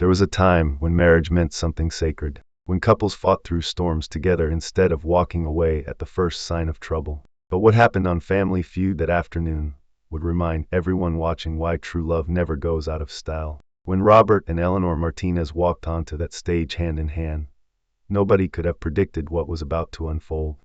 There was a time when marriage meant something sacred, when couples fought through storms together instead of walking away at the first sign of trouble. But what happened on Family Feud that afternoon would remind everyone watching why true love never goes out of style. When Robert and Eleanor Martinez walked onto that stage hand in hand, nobody could have predicted what was about to unfold.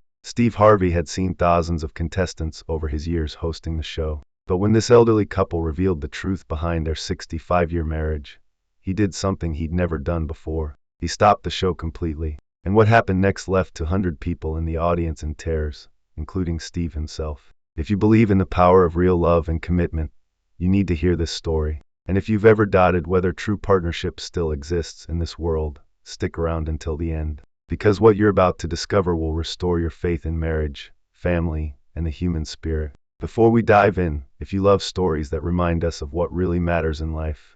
Harvey had seen thousands of contestants over his years hosting the show. But when this elderly couple revealed the truth behind their 65-year marriage, he did something he'd never done before. He stopped the show completely. And what happened next left 200 people in the audience in tears, including Steve himself. If you believe in the power of real love and commitment, you need to hear this story. And if you've ever doubted whether true partnership still exists in this world, stick around until the end. Because what you're about to discover will restore your faith in marriage, family, and the human spirit. Before we dive in, if you love stories that remind us of what really matters in life,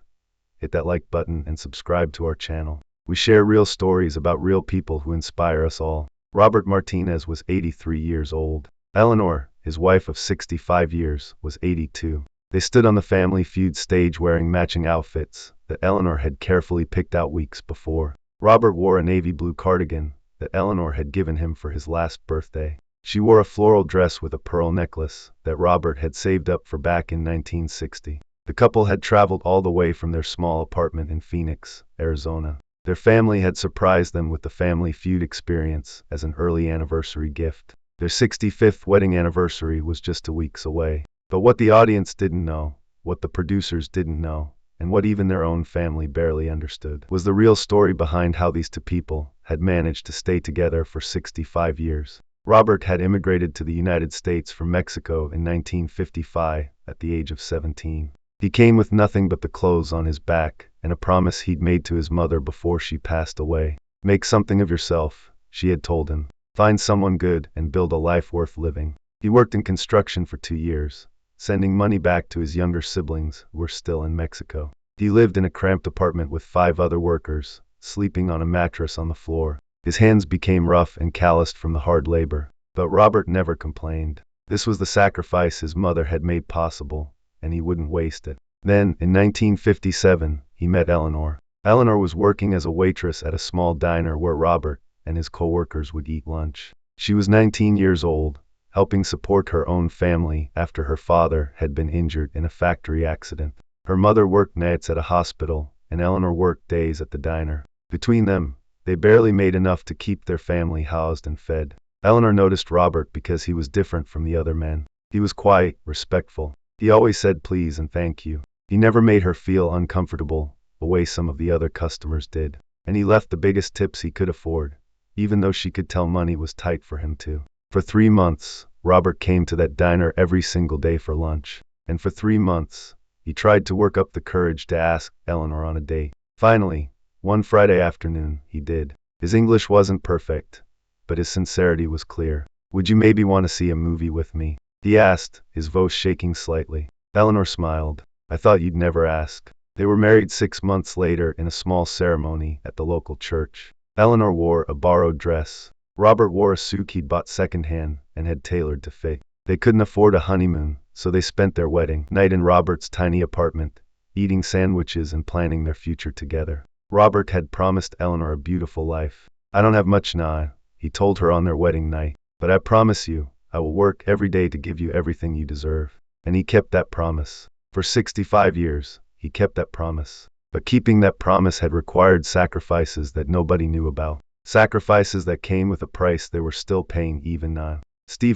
hit that like button and subscribe to our channel. We share real stories about real people who inspire us all. Robert Martinez was 83 years old. Eleanor, his wife of 65 years, was 82. They stood on the Family Feud stage wearing matching outfits that Eleanor had carefully picked out weeks before. Robert wore a navy blue cardigan that Eleanor had given him for his last birthday. She wore a floral dress with a pearl necklace that Robert had saved up for back in 1960. The couple had traveled all the way from their small apartment in Phoenix, Arizona. Their family had surprised them with the Family Feud experience as an early anniversary gift. Their 65th wedding anniversary was just 2 weeks away. But what the audience didn't know, what the producers didn't know, and what even their own family barely understood, was the real story behind how these two people had managed to stay together for 65 years. Robert had immigrated to the United States from Mexico in 1955 at the age of 17. He came with nothing but the clothes on his back and a promise he'd made to his mother before she passed away. Make something of yourself, she had told him. Find someone good and build a life worth living. He worked in construction for 2 years, sending money back to his younger siblings who were still in Mexico. He lived in a cramped apartment with 5 other workers, sleeping on a mattress on the floor. His hands became rough and calloused from the hard labor. But Robert never complained. This was the sacrifice his mother had made possible, and he wouldn't waste it. Then, in 1957, he met Eleanor. Eleanor was working as a waitress at a small diner where Robert and his co-workers would eat lunch. She was 19 years old, helping support her own family after her father had been injured in a factory accident. Her mother worked nights at a hospital, and Eleanor worked days at the diner. Between them, they barely made enough to keep their family housed and fed. Eleanor noticed Robert because he was different from the other men. He was quiet, respectful. He always said please and thank you. He never made her feel uncomfortable, the way some of the other customers did. And he left the biggest tips he could afford, even though she could tell money was tight for him too. For 3 months, Robert came to that diner every single day for lunch. And for 3 months, he tried to work up the courage to ask Eleanor on a date. Finally, one Friday afternoon, he did. His English wasn't perfect, but his sincerity was clear. Would you maybe want to see a movie with me? He asked, his voice shaking slightly. Eleanor smiled. I thought you'd never ask. They were married 6 months later in a small ceremony at the local church. Eleanor wore a borrowed dress. Robert wore a suit he'd bought secondhand and had tailored to fit. They couldn't afford a honeymoon, so they spent their wedding night in Robert's tiny apartment, eating sandwiches and planning their future together. Robert had promised Eleanor a beautiful life. I don't have much now, he told her on their wedding night, but I promise you, I will work every day to give you everything you deserve. And he kept that promise. For 65 years, he kept that promise. But keeping that promise had required sacrifices that nobody knew about. Sacrifices that came with a price they were still paying even now.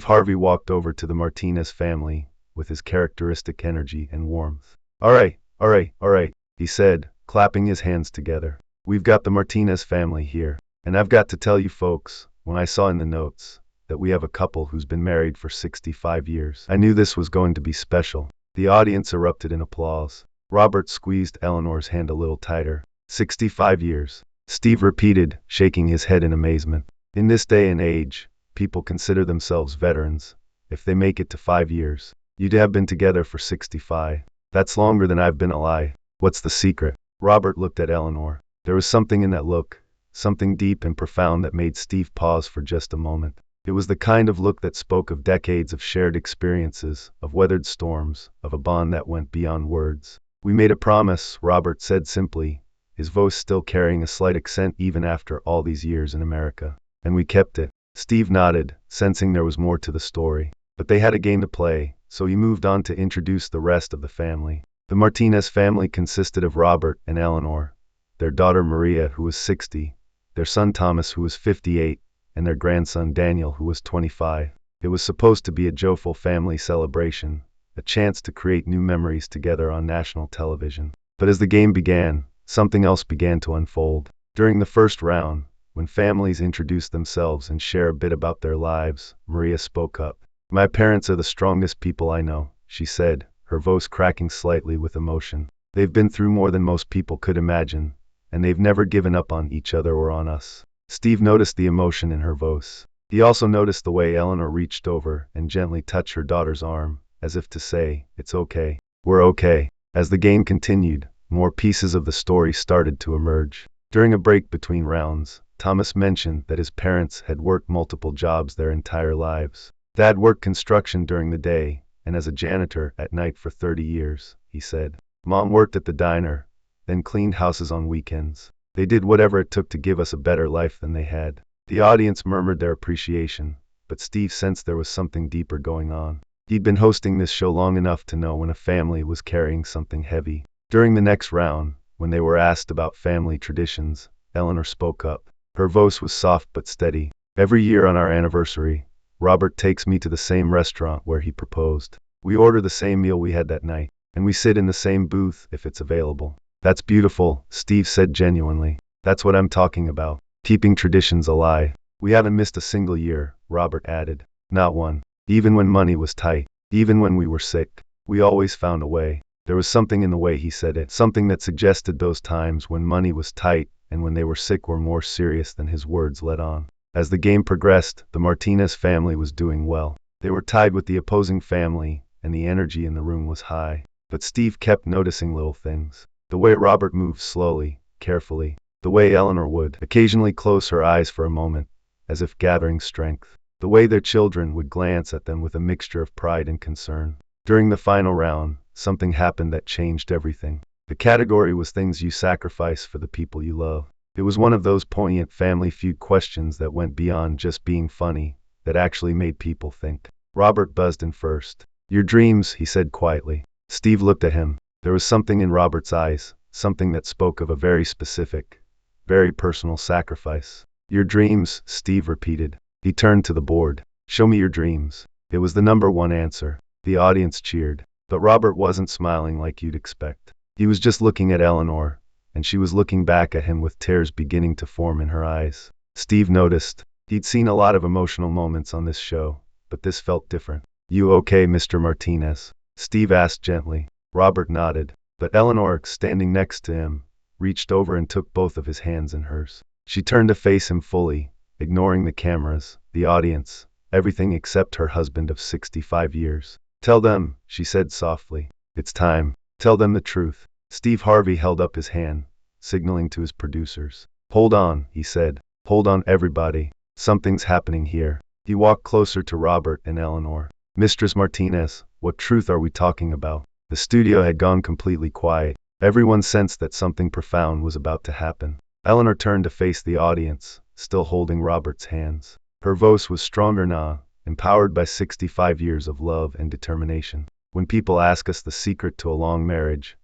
Harvey walked over to the Martinez family with his characteristic energy and warmth. All right, he said, clapping his hands together. We've got the Martinez family here. And I've got to tell you folks, when I saw in the notes that we have a couple who's been married for 65 years, I knew this was going to be special. The audience erupted in applause. Robert squeezed Eleanor's hand a little tighter. 65 years. Steve repeated, shaking his head in amazement. In this day and age, people consider themselves veterans if they make it to 5 years. You'd have been together for 65. That's longer than I've been alive. What's the secret? Robert looked at Eleanor. There was something in that look, something deep and profound that made Steve pause for just a moment. It was the kind of look that spoke of decades of shared experiences, of weathered storms, of a bond that went beyond words. We made a promise, Robert said simply, his voice still carrying a slight accent even after all these years in America. And we kept it. Steve nodded, sensing there was more to the story. But they had a game to play, so he moved on to introduce the rest of the family. The Martinez family consisted of Robert and Eleanor, their daughter Maria, who was 60, their son Thomas, who was 58, and their grandson Daniel, who was 25. It was supposed to be a joyful family celebration, a chance to create new memories together on national television. But as the game began, something else began to unfold. During the first round, when families introduced themselves and share a bit about their lives, Maria spoke up. "My parents are the strongest people I know," she said, her voice cracking slightly with emotion. "They've been through more than most people could imagine, and they've never given up on each other or on us." Steve noticed the emotion in her voice. He also noticed the way Eleanor reached over and gently touched her daughter's arm, as if to say, "It's okay. We're okay." As the game continued, more pieces of the story started to emerge. During a break between rounds, Thomas mentioned that his parents had worked multiple jobs their entire lives. Dad worked construction during the day, and as a janitor at night for 30 years, he said. Mom worked at the diner, then cleaned houses on weekends. They did whatever it took to give us a better life than they had. The audience murmured their appreciation, but Steve sensed there was something deeper going on. He'd been hosting this show long enough to know when a family was carrying something heavy. During the next round, when they were asked about family traditions, Eleanor spoke up. Her voice was soft but steady. "Every year on our anniversary, Robert takes me to the same restaurant where he proposed. We order the same meal we had that night, and we sit in the same booth if it's available." "That's beautiful," Steve said genuinely. "That's what I'm talking about. Keeping traditions alive." "We haven't missed a single year," Robert added. "Not one. Even when money was tight. Even when we were sick. We always found a way." There was something in the way he said it, something that suggested those times when money was tight and when they were sick were more serious than his words let on. As the game progressed, the Martinez family was doing well. They were tied with the opposing family, and the energy in the room was high. But Steve kept noticing little things. The way Robert moved slowly, carefully. The way Eleanor would occasionally close her eyes for a moment, as if gathering strength. The way their children would glance at them with a mixture of pride and concern. During the final round, something happened that changed everything. The category was things you sacrifice for the people you love. It was one of those poignant Family Feud questions that went beyond just being funny, that actually made people think. Robert buzzed in first. "Your dreams," he said quietly. Steve looked at him. There was something in Robert's eyes, something that spoke of a very specific, very personal sacrifice. "Your dreams," Steve repeated. He turned to the board. "Show me your dreams." It was the number one answer. The audience cheered. But Robert wasn't smiling like you'd expect. He was just looking at Eleanor, and she was looking back at him with tears beginning to form in her eyes. Steve noticed. He'd seen a lot of emotional moments on this show, but this felt different. "You okay, Mr. Martinez?" Steve asked gently. Robert nodded, but Eleanor, standing next to him, reached over and took both of his hands in hers. She turned to face him fully, ignoring the cameras, the audience, everything except her husband of 65 years. "Tell them," she said softly. "It's time. Tell them the truth." Steve Harvey held up his hand, signaling to his producers. "Hold on," he said. "Hold on, everybody. Something's happening here." He walked closer to Robert and Eleanor. "Mistress Martinez, what truth are we talking about?" The studio had gone completely quiet. Everyone sensed that something profound was about to happen. Eleanor turned to face the audience, still holding Robert's hands. Her voice was stronger now, empowered by 65 years of love and determination. "When people ask us the secret to a long marriage,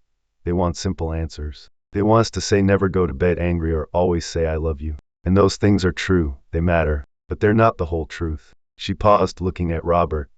they want simple answers. They want us to say never go to bed angry or always say I love you. And those things are true, they matter, but they're not the whole truth." She paused, looking at Robert,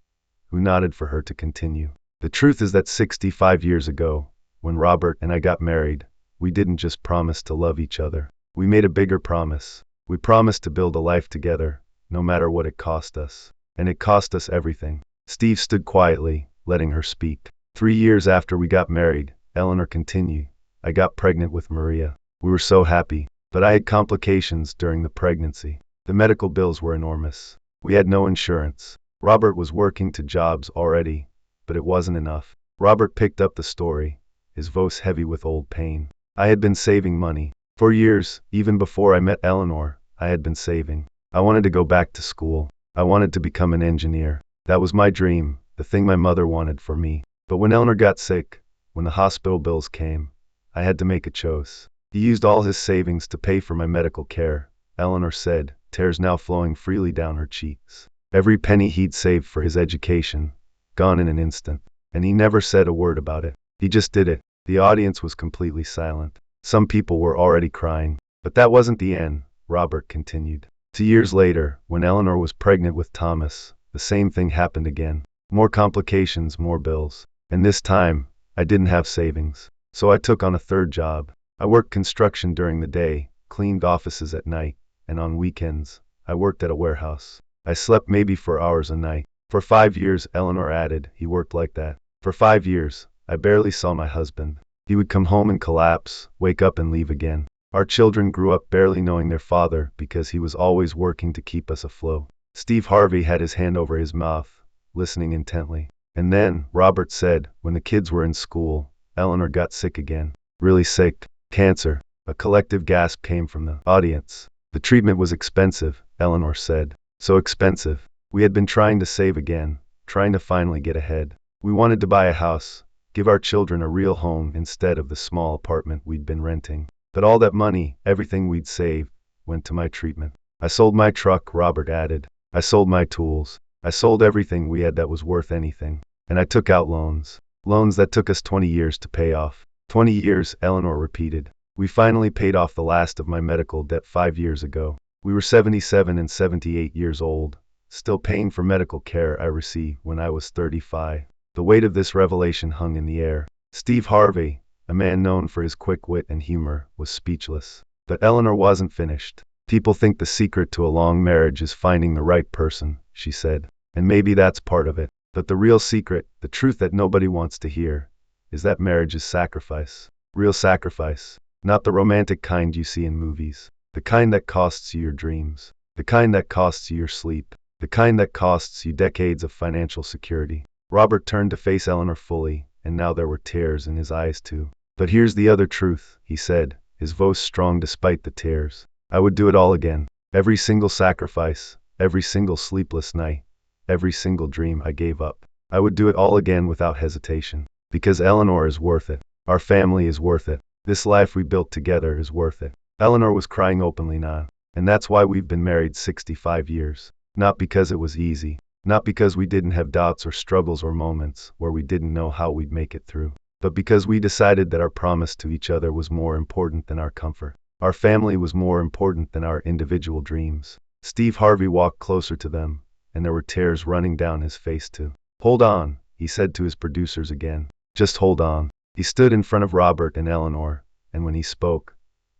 who nodded for her to continue. "The truth is that 65 years ago, when Robert and I got married, we didn't just promise to love each other. We made a bigger promise. We promised to build a life together, no matter what it cost us. And it cost us everything." Steve stood quietly, letting her speak. 3 years after we got married," Eleanor continued, "I got pregnant with Maria. We were so happy, but I had complications during the pregnancy. The medical bills were enormous. We had no insurance. Robert was working 2 jobs already, but it wasn't enough." Robert picked up the story, his voice heavy with old pain. "I had been saving money. For years, even before I met Eleanor, I had been saving. I wanted to go back to school. I wanted to become an engineer. That was my dream, the thing my mother wanted for me. But when Eleanor got sick, when the hospital bills came, I had to make a choice. He used all his savings to pay for my medical care, Eleanor said, tears now flowing freely down her cheeks. Every penny he'd saved for his education, gone in an instant. And he never said a word about it. He just did it. The audience was completely silent. Some people were already crying. But that wasn't the end, Robert continued. 2 years later, when Eleanor was pregnant with Thomas, the same thing happened again. More complications, more bills. And this time, I didn't have savings. So I took on a third job. I worked construction during the day, cleaned offices at night, and on weekends, I worked at a warehouse. I slept maybe 4 hours a night. For 5 years, Eleanor added, he worked like that. For 5 years, I barely saw my husband. He would come home and collapse, wake up and leave again. Our children grew up barely knowing their father because he was always working to keep us afloat. Harvey had his hand over his mouth, listening intently. And then, Robert said, when the kids were in school, Eleanor got sick again. Really sick. Cancer. A collective gasp came from the audience. The treatment was expensive, Eleanor said. So expensive. We had been trying to save again, trying to finally get ahead. We wanted to buy a house, give our children a real home instead of the small apartment we'd been renting. But all that money, everything we'd saved, went to my treatment. I sold my truck, Robert added. I sold my tools. I sold everything we had that was worth anything. And I took out loans. Loans that took us 20 years to pay off. 20 years, Eleanor repeated. We finally paid off the last of my medical debt 5 years ago. We were 77 and 78 years old, still paying for medical care I received when I was 35. The weight of this revelation hung in the air. Harvey, a man known for his quick wit and humor, was speechless. But Eleanor wasn't finished. People think the secret to a long marriage is finding the right person, she said. And maybe that's part of it. But the real secret, the truth that nobody wants to hear, is that marriage is sacrifice. Real sacrifice. Not the romantic kind you see in movies. The kind that costs you your dreams. The kind that costs you your sleep. The kind that costs you decades of financial security. Robert turned to face Eleanor fully, and now there were tears in his eyes too. But here's the other truth, he said, his voice strong despite the tears. I would do it all again. Every single sacrifice, every single sleepless night, every single dream I gave up. I would do it all again without hesitation. Because Eleanor is worth it. Our family is worth it. This life we built together is worth it. Eleanor was crying openly now. And that's why we've been married 65 years. Not because it was easy. Not because we didn't have doubts or struggles or moments where we didn't know how we'd make it through. But because we decided that our promise to each other was more important than our comfort. Our family was more important than our individual dreams. Harvey walked closer to them, and there were tears running down his face too. Hold on, he said to his producers again. Just hold on. He stood in front of Robert and Eleanor, and when he spoke,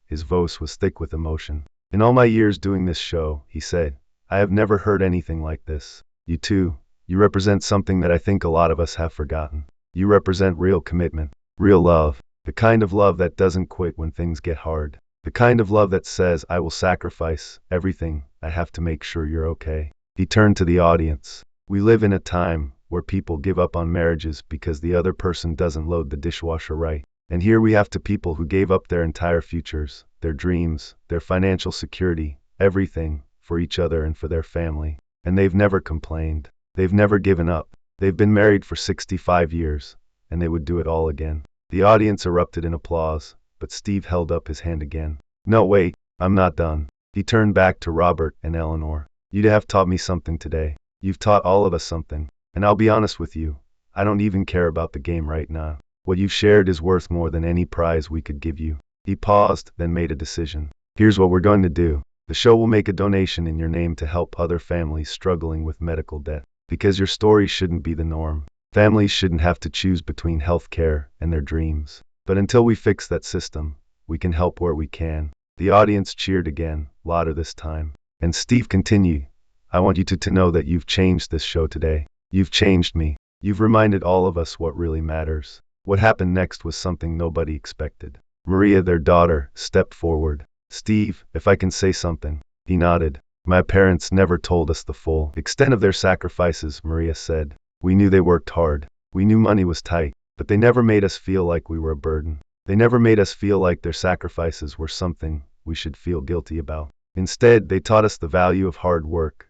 his voice was thick with emotion. In all my years doing this show, he said, I have never heard anything like this. You two, you represent something that I think a lot of us have forgotten. You represent real commitment, real love, the kind of love that doesn't quit when things get hard. The kind of love that says, I will sacrifice everything, I have to make sure you're okay. He turned to the audience. We live in a time where people give up on marriages because the other person doesn't load the dishwasher right. And here we have two people who gave up their entire futures, their dreams, their financial security, everything, for each other and for their family. And they've never complained. They've never given up. They've been married for 65 years, and they would do it all again. The audience erupted in applause, but Steve held up his hand again. No, wait, I'm not done. He turned back to Robert and Eleanor. You have taught me something today. You've taught all of us something. And I'll be honest with you, I don't even care about the game right now. What you've shared is worth more than any prize we could give you. He paused, then made a decision. Here's what we're going to do. The show will make a donation in your name to help other families struggling with medical debt. Because your story shouldn't be the norm. Families shouldn't have to choose between health care and their dreams. But until we fix that system, we can help where we can. The audience cheered again, louder this time. And Steve continued, I want you to know that you've changed this show today. You've changed me. You've reminded all of us what really matters. What happened next was something nobody expected. Maria, their daughter, stepped forward. Steve, if I can say something. He nodded. My parents never told us the full extent of their sacrifices, Maria said. We knew they worked hard. We knew money was tight, but they never made us feel like we were a burden. They never made us feel like their sacrifices were something we should feel guilty about. Instead, they taught us the value of hard work,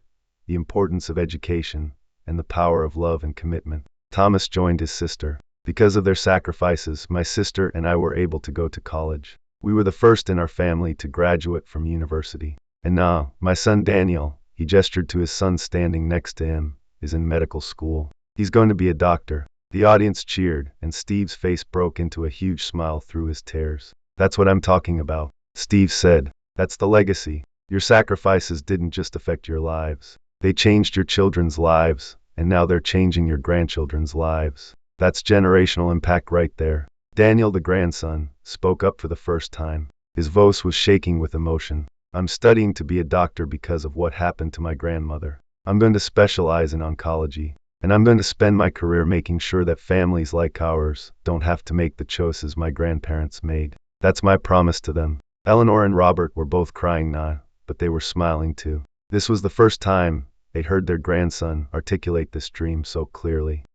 the importance of education, and the power of love and commitment. Thomas joined his sister. Because of their sacrifices, my sister and I were able to go to college. We were the first in our family to graduate from university. And now, my son Daniel," he gestured to his son standing next to him, "is in medical school. He's going to be a doctor." The audience cheered, and Steve's face broke into a huge smile through his tears. "That's what I'm talking about," Steve said. "That's the legacy. Your sacrifices didn't just affect your lives. They changed your children's lives, and now they're changing your grandchildren's lives. That's generational impact right there." Daniel, the grandson, spoke up for the first time. His voice was shaking with emotion. "I'm studying to be a doctor because of what happened to my grandmother. I'm going to specialize in oncology. And I'm going to spend my career making sure that families like ours don't have to make the choices my grandparents made. That's my promise to them." Eleanor and Robert were both crying now, but they were smiling too. This was the first time they'd heard their grandson articulate this dream so clearly.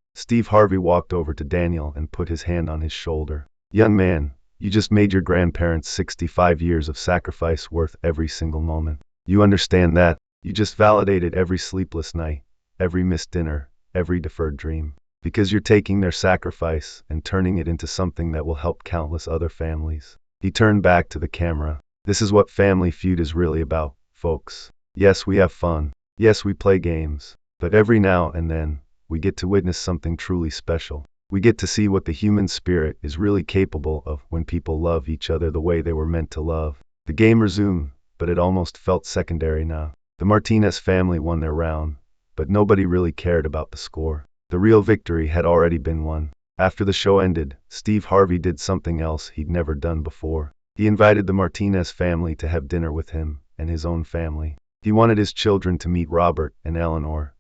Harvey walked over to Daniel and put his hand on his shoulder. "Young man, you just made your grandparents' 65 years of sacrifice worth every single moment. You understand that? You just validated every sleepless night, every missed dinner, every deferred dream. Because you're taking their sacrifice and turning it into something that will help countless other families." He turned back to the camera. "This is what Family Feud is really about, folks. Yes, we have fun. Yes, we play games. But every now and then, we get to witness something truly special. We get to see what the human spirit is really capable of when people love each other the way they were meant to love." The game resumed, but it almost felt secondary now. The Martinez family won their round, but nobody really cared about the score. The real victory had already been won. After the show ended, Harvey did something else he'd never done before. He invited the Martinez family to have dinner with him and his own family. He wanted his children to meet Robert and Eleanor,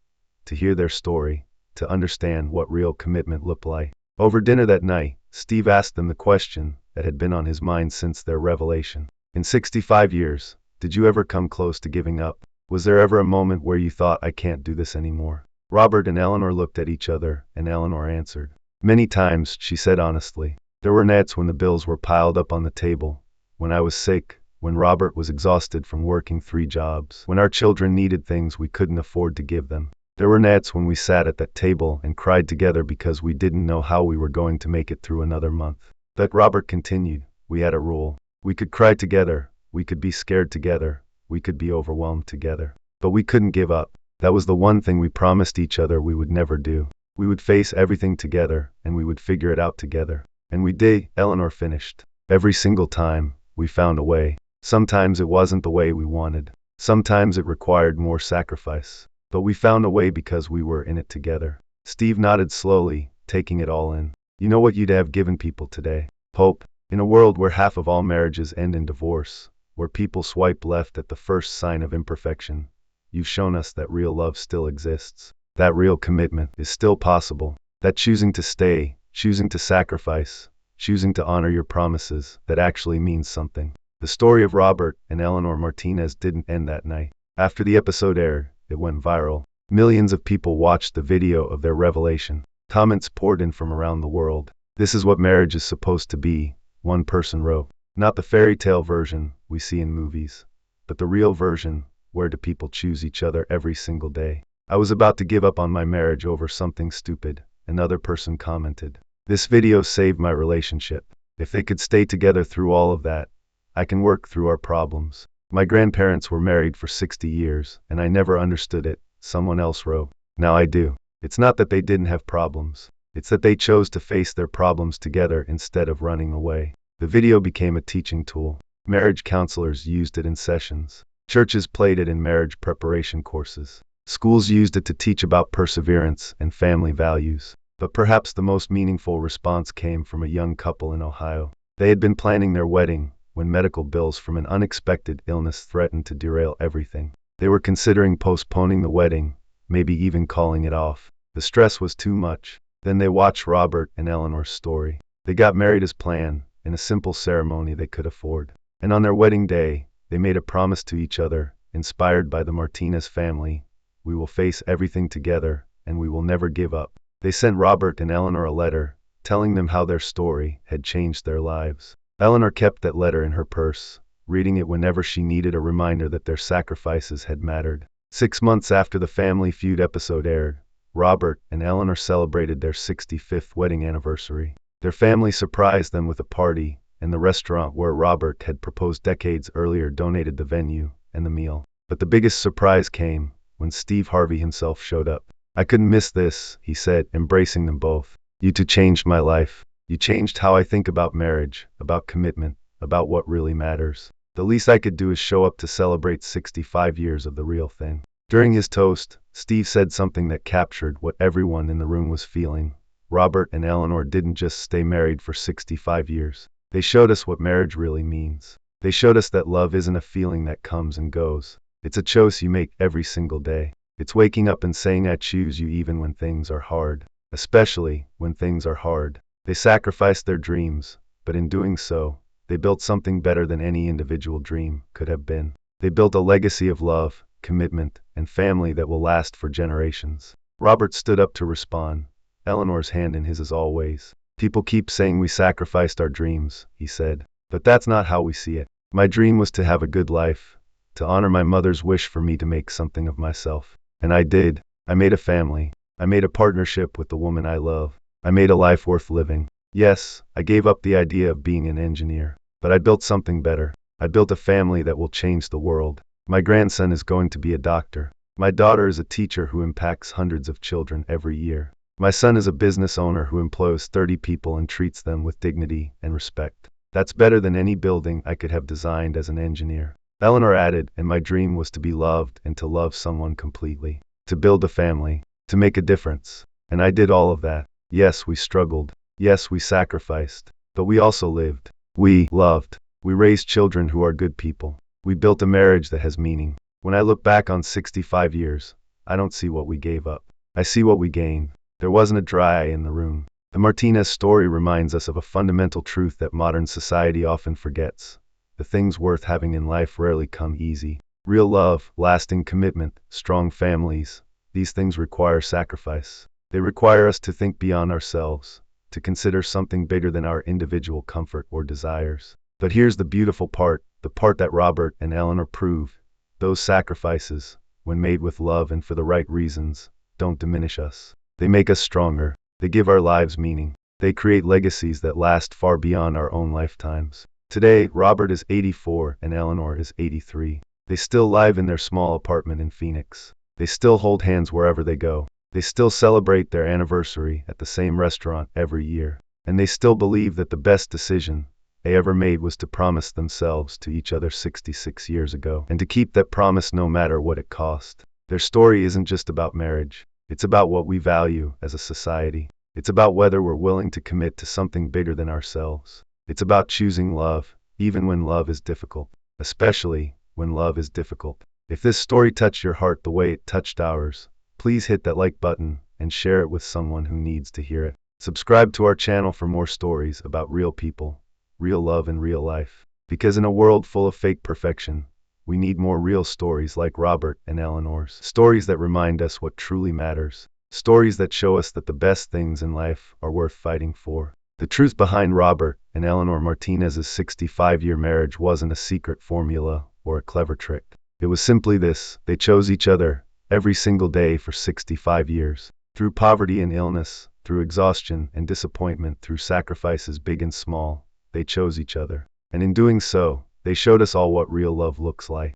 to hear their story, to understand what real commitment looked like. Over dinner that night, Steve asked them the question that had been on his mind since their revelation. "In 65 years, did you ever come close to giving up? Was there ever a moment where you thought, I can't do this anymore?" Robert and Eleanor looked at each other, and Eleanor answered. "Many times," she said honestly. "There were nights when the bills were piled up on the table, when I was sick, when Robert was exhausted from working 3 jobs, when our children needed things we couldn't afford to give them. There were nights when we sat at that table and cried together because we didn't know how we were going to make it through another month." But Robert continued, "We had a rule. We could cry together, we could be scared together, we could be overwhelmed together. But we couldn't give up. That was the one thing we promised each other we would never do. We would face everything together, and we would figure it out together." "And we did," Eleanor finished. "Every single time, we found a way. Sometimes it wasn't the way we wanted. Sometimes it required more sacrifice. But we found a way because we were in it together." Steve nodded slowly, taking it all in. "You know what you'd have given people today? Hope. In a world where half of all marriages end in divorce, where people swipe left at the first sign of imperfection, you've shown us that real love still exists. That real commitment is still possible. That choosing to stay, choosing to sacrifice, choosing to honor your promises, that actually means something." The story of Robert and Eleanor Martinez didn't end that night. After the episode aired, it went viral. Millions of people watched the video of their revelation. Comments poured in from around the world. "This is what marriage is supposed to be," one person wrote. "Not the fairy tale version we see in movies, but the real version, where do people choose each other every single day." "I was about to give up on my marriage over something stupid," another person commented. "This video saved my relationship. If they could stay together through all of that, I can work through our problems. My grandparents were married for 60 years, and I never understood it," someone else wrote. "Now I do. It's not that they didn't have problems. It's that they chose to face their problems together instead of running away." The video became a teaching tool. Marriage counselors used it in sessions. Churches played it in marriage preparation courses. Schools used it to teach about perseverance and family values. But perhaps the most meaningful response came from a young couple in Ohio. They had been planning their wedding when medical bills from an unexpected illness threatened to derail everything. They were considering postponing the wedding, maybe even calling it off. The stress was too much. Then they watched Robert and Eleanor's story. They got married as planned, in a simple ceremony they could afford. And on their wedding day, they made a promise to each other, inspired by the Martinez family: "We will face everything together, and we will never give up." They sent Robert and Eleanor a letter, telling them how their story had changed their lives. Eleanor kept that letter in her purse, reading it whenever she needed a reminder that their sacrifices had mattered. 6 months after the Family Feud episode aired, Robert and Eleanor celebrated their 65th wedding anniversary. Their family surprised them with a party, and the restaurant where Robert had proposed decades earlier donated the venue and the meal. But the biggest surprise came when Steve Harvey himself showed up. "I couldn't miss this," he said, embracing them both. "You two changed my life. You changed how I think about marriage, about commitment, about what really matters. The least I could do is show up to celebrate 65 years of the real thing." During his toast, Steve said something that captured what everyone in the room was feeling. Robert and Eleanor didn't just stay married for 65 years. They showed us what marriage really means. They showed us that love isn't a feeling that comes and goes. It's a choice you make every single day. It's waking up and saying, "I choose you," even when things are hard. Especially when things are hard. They sacrificed their dreams, but in doing so, they built something better than any individual dream could have been. They built a legacy of love, commitment, and family that will last for generations. Robert stood up to respond, Eleanor's hand in his as always. "People keep saying we sacrificed our dreams," he said. "But that's not how we see it. My dream was to have a good life, to honor my mother's wish for me to make something of myself. And I did. I made a family. I made a partnership with the woman I love. I made a life worth living. Yes, I gave up the idea of being an engineer. But I built something better. I built a family that will change the world. My grandson is going to be a doctor. My daughter is a teacher who impacts hundreds of children every year. My son is a business owner who employs 30 people and treats them with dignity and respect. That's better than any building I could have designed as an engineer." Eleanor added, "And my dream was to be loved and to love someone completely. To build a family. To make a difference. And I did all of that. Yes, we struggled. Yes, we sacrificed. But we also lived. We loved. We raised children who are good people. We built a marriage that has meaning. When I look back on 65 years, I don't see what we gave up. I see what we gained. There wasn't a dry eye in the room." The Martinez story reminds us of a fundamental truth that modern society often forgets. The things worth having in life rarely come easy. Real love, lasting commitment, strong families, these things require sacrifice. They require us to think beyond ourselves, to consider something bigger than our individual comfort or desires. But here's the beautiful part, the part that Robert and Eleanor prove. Those sacrifices, when made with love and for the right reasons, don't diminish us. They make us stronger. They give our lives meaning. They create legacies that last far beyond our own lifetimes. Today, Robert is 84 and Eleanor is 83. They still live in their small apartment in Phoenix. They still hold hands wherever they go. They still celebrate their anniversary at the same restaurant every year. And they still believe that the best decision they ever made was to promise themselves to each other 66 years ago, and to keep that promise no matter what it cost. Their story isn't just about marriage. It's about what we value as a society. It's about whether we're willing to commit to something bigger than ourselves. It's about choosing love, even when love is difficult, especially when love is difficult. If this story touched your heart the way it touched ours, please hit that like button and share it with someone who needs to hear it. Subscribe to our channel for more stories about real people, real love, and real life. Because in a world full of fake perfection, we need more real stories like Robert and Eleanor's. Stories that remind us what truly matters. Stories that show us that the best things in life are worth fighting for. The truth behind Robert and Eleanor Martinez's 65-year marriage wasn't a secret formula or a clever trick. It was simply this: they chose each other every single day for 65 years. Through poverty and illness, through exhaustion and disappointment, through sacrifices big and small, they chose each other. And in doing so, they showed us all what real love looks like.